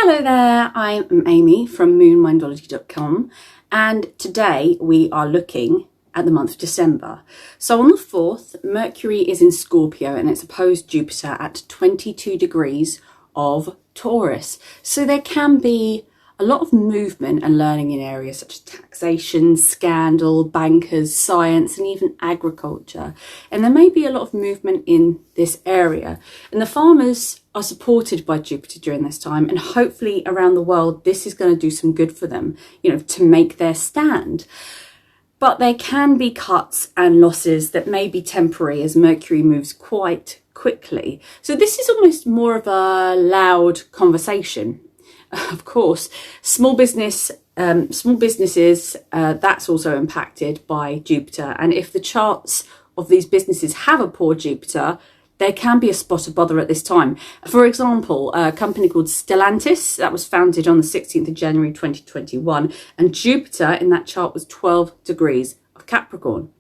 Hello there, I'm Amy from moonmindology.com, and today we are looking at the month of December. So on the 4th, Mercury is in Scorpio and it's opposed Jupiter at 22 degrees of Taurus. So there can be a lot of movement and learning in areas such as taxation, scandal, bankers, science, and even agriculture. And there may be a lot of movement in this area. And the farmers are supported by Jupiter during this time. And hopefully around the world, this is going to do some good for them, to make their stand. But there can be cuts and losses that may be temporary as Mercury moves quite quickly. So this is almost more of a loud conversation. Of course, small businesses, that's also impacted by Jupiter. And if the charts of these businesses have a poor Jupiter, there can be a spot of bother at this time. For example, a company called Stellantis, that was founded on the 16th of January 2021, and Jupiter in that chart was 12 degrees of Capricorn.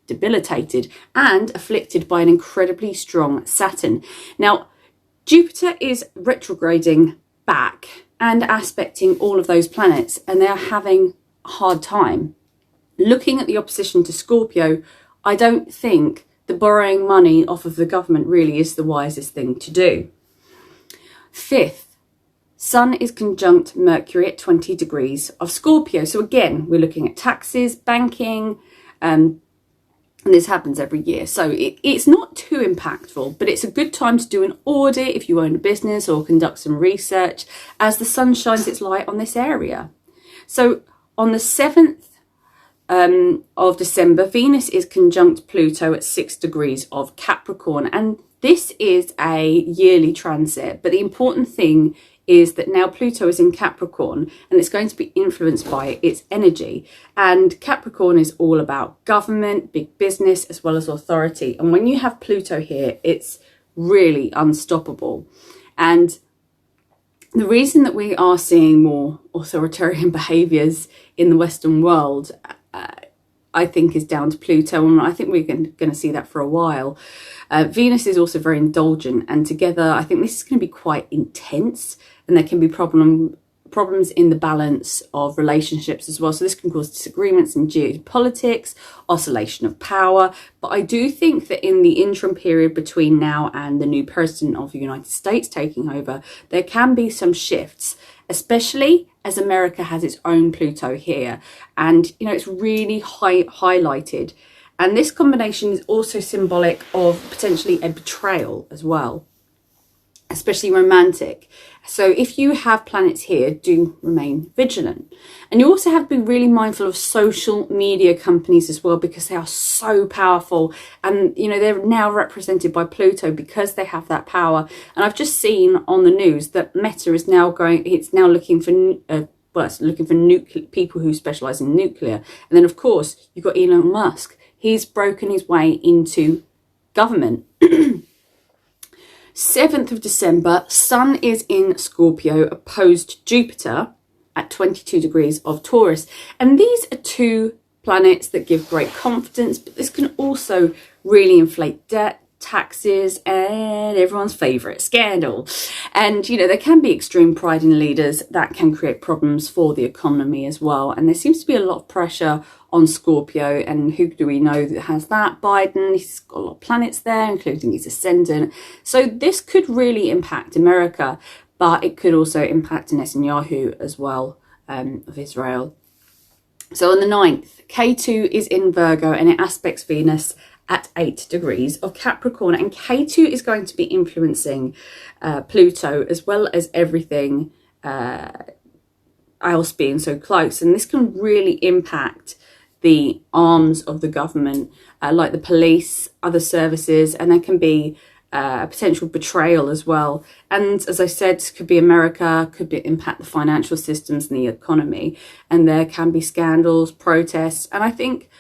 Debilitated and afflicted by an incredibly strong Saturn. Now, Jupiter is retrograding back and aspecting all of those planets, and they are having a hard time. Looking at the opposition to Scorpio, I don't think the borrowing money off of the government really is the wisest thing to do. 5th, Sun is conjunct Mercury at 20 degrees of Scorpio. So again, we're looking at taxes, banking, and this happens every year. So it's not too impactful, but it's a good time to do an audit if you own a business or conduct some research as the sun shines its light on this area. So on the 7th of December, Venus is conjunct Pluto at 6 degrees of Capricorn. And this is a yearly transit. But the important thing is that now Pluto is in Capricorn and it's going to be influenced by its energy. And Capricorn is all about government, big business, as well as authority. And when you have Pluto here, it's really unstoppable. And the reason that we are seeing more authoritarian behaviours in the Western world, I think, is down to Pluto, and I think we're going to see that for a while. Venus is also very indulgent, and together I think this is going to be quite intense, and there can be problems in the balance of relationships as well. So this can cause disagreements in geopolitics, oscillation of power. But I do think that in the interim period between now and the new president of the United States taking over, there can be some shifts, especially as America has its own Pluto here. And, it's really highlighted. And this combination is also symbolic of potentially a betrayal as well, especially romantic. So if you have planets here, do remain vigilant. And you also have to be really mindful of social media companies as well, because they are so powerful. And, they're now represented by Pluto because they have that power. And I've just seen on the news that Meta is now looking for nuclear people who specialise in nuclear. And then, of course, you've got Elon Musk. He's broken his way into government. 7th of December, Sun is in Scorpio, opposed Jupiter at 22 degrees of Taurus. And these are two planets that give great confidence, but this can also really inflate debt, taxes, and everyone's favourite, scandal. And, there can be extreme pride in leaders that can create problems for the economy as well. And there seems to be a lot of pressure on Scorpio. And who do we know that has that? Biden. He's got a lot of planets there, including his ascendant. So this could really impact America, but it could also impact Netanyahu as well, of Israel. So on the 9th, K2 is in Virgo and it aspects Venus at 8 degrees of Capricorn, and K2 is going to be influencing Pluto as well as everything else being so close. And this can really impact the arms of the government, like the police, other services, and there can be potential betrayal as well. And as I said, could be America, impact the financial systems and the economy, and there can be scandals, protests. And I think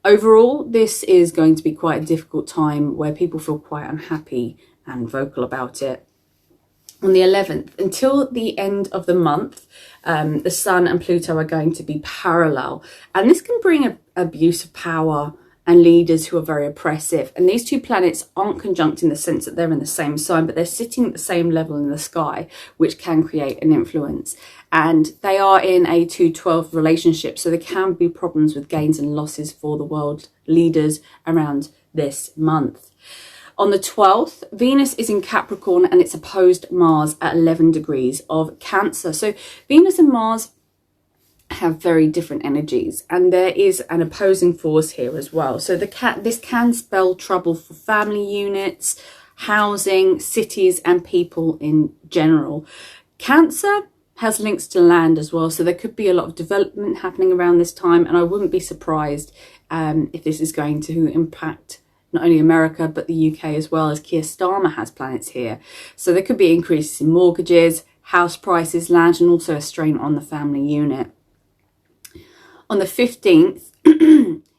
overall, this is going to be quite a difficult time where people feel quite unhappy and vocal about it. On the 11th, until the end of the month, the Sun and Pluto are going to be parallel. And this can bring abuse of power and leaders who are very oppressive. And these two planets aren't conjunct in the sense that they're in the same sign, but they're sitting at the same level in the sky, which can create an influence. And they are in a 2-12 relationship, so there can be problems with gains and losses for the world leaders around this month. On the 12th, Venus is in Capricorn and it's opposed Mars at 11 degrees of Cancer. So Venus and Mars have very different energies, and there is an opposing force here as well. So this can spell trouble for family units, housing, cities, and people in general. Cancer has links to land as well, so there could be a lot of development happening around this time, and I wouldn't be surprised if this is going to impact not only America but the UK as well, as Keir Starmer has planets here. So there could be increases in mortgages, house prices, land, and also a strain on the family unit. On the 15th,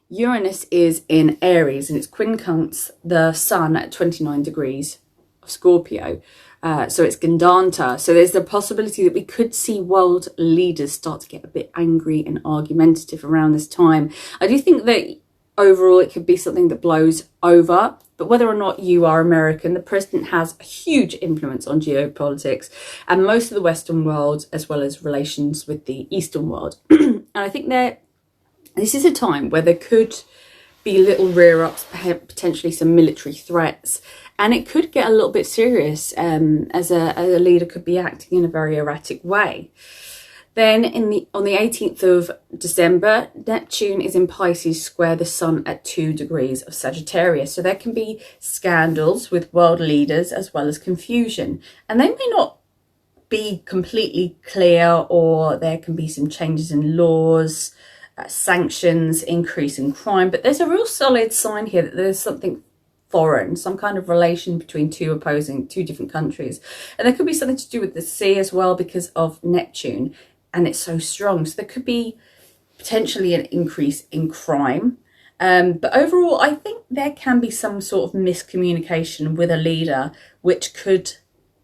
Uranus is in Aries and it's quincunx the Sun at 29 degrees of Scorpio. So it's Gandanta. So there's the possibility that we could see world leaders start to get a bit angry and argumentative around this time. I do think that overall it could be something that blows over, but whether or not you are American, the president has a huge influence on geopolitics and most of the Western world, as well as relations with the Eastern world. And I think this is a time where there could be little rear-ups, potentially some military threats, and it could get a little bit serious as a leader could be acting in a very erratic way. Then on the 18th of December, Neptune is in Pisces square the Sun at 2 degrees of Sagittarius. So there can be scandals with world leaders as well as confusion. And they may not be completely clear, or there can be some changes in laws, sanctions, increase in crime. But there's a real solid sign here that there's something foreign, some kind of relation between two different countries. And there could be something to do with the sea as well because of Neptune. And it's so strong. So there could be potentially an increase in crime. But overall, I think there can be some sort of miscommunication with a leader, which could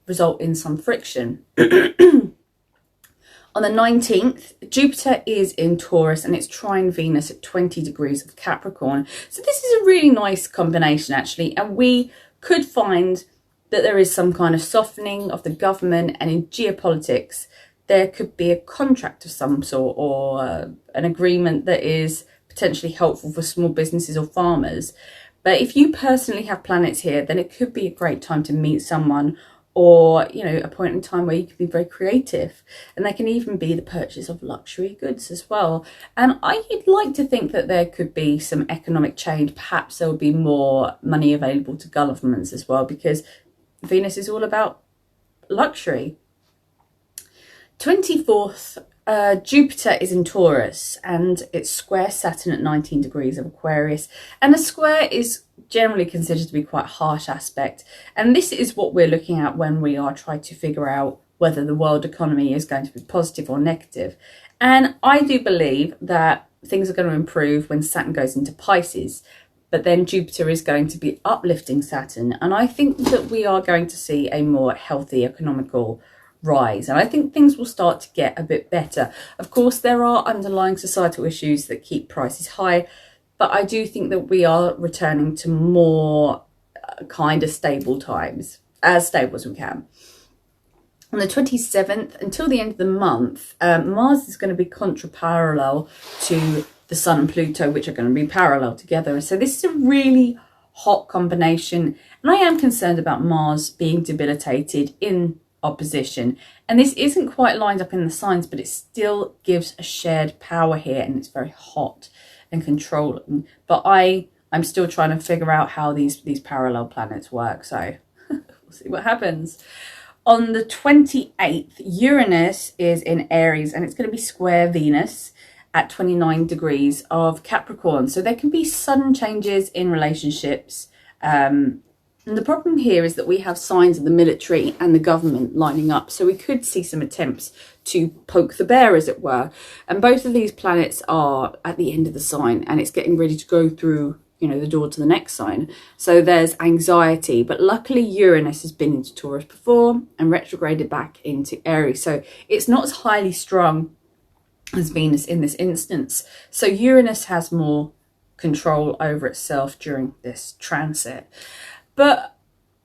result in some friction. On the 19th, Jupiter is in Taurus and it's trine Venus at 20 degrees of Capricorn. So this is a really nice combination, actually. And we could find that there is some kind of softening of the government, and in geopolitics, there could be a contract of some sort, or an agreement that is potentially helpful for small businesses or farmers. But if you personally have planets here, then it could be a great time to meet someone, or, you know, a point in time where you can be very creative. And there can even be the purchase of luxury goods as well. And I'd like to think that there could be some economic change. Perhaps there will be more money available to governments as well, because Venus is all about luxury. 24th, Jupiter is in Taurus and it's square Saturn at 19 degrees of Aquarius. And a square is generally considered to be quite a harsh aspect. And this is what we're looking at when we are trying to figure out whether the world economy is going to be positive or negative. And I do believe that things are going to improve when Saturn goes into Pisces. But then Jupiter is going to be uplifting Saturn. And I think that we are going to see a more healthy economical rise, and I think things will start to get a bit better. Of course, there are underlying societal issues that keep prices high, but I do think that we are returning to more kind of stable times, as stable as we can. On the 27th, until the end of the month, Mars is going to be contra-parallel to the Sun and Pluto, which are going to be parallel together. So this is a really hot combination, and I am concerned about Mars being debilitated in opposition, and this isn't quite lined up in the signs, but it still gives a shared power here, and it's very hot and controlling. But I'm still trying to figure out how these parallel planets work, so we'll see what happens. On the 28th, Uranus is in Aries and it's going to be square Venus at 29 degrees of Capricorn. So there can be sudden changes in relationships. And the problem here is that we have signs of the military and the government lining up. So we could see some attempts to poke the bear, as it were. And both of these planets are at the end of the sign and it's getting ready to go through, you know, the door to the next sign. So there's anxiety. But luckily Uranus has been into Taurus before and retrograded back into Aries. So it's not as highly strung as Venus in this instance. So Uranus has more control over itself during this transit. But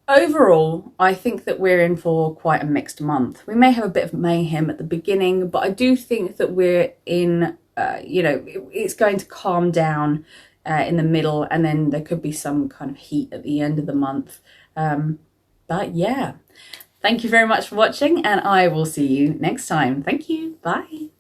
overall, I think that we're in for quite a mixed month. We may have a bit of mayhem at the beginning, but I do think that we're in, it's going to calm down in the middle, and then there could be some kind of heat at the end of the month. But yeah, thank you very much for watching, and I will see you next time. Thank you. Bye.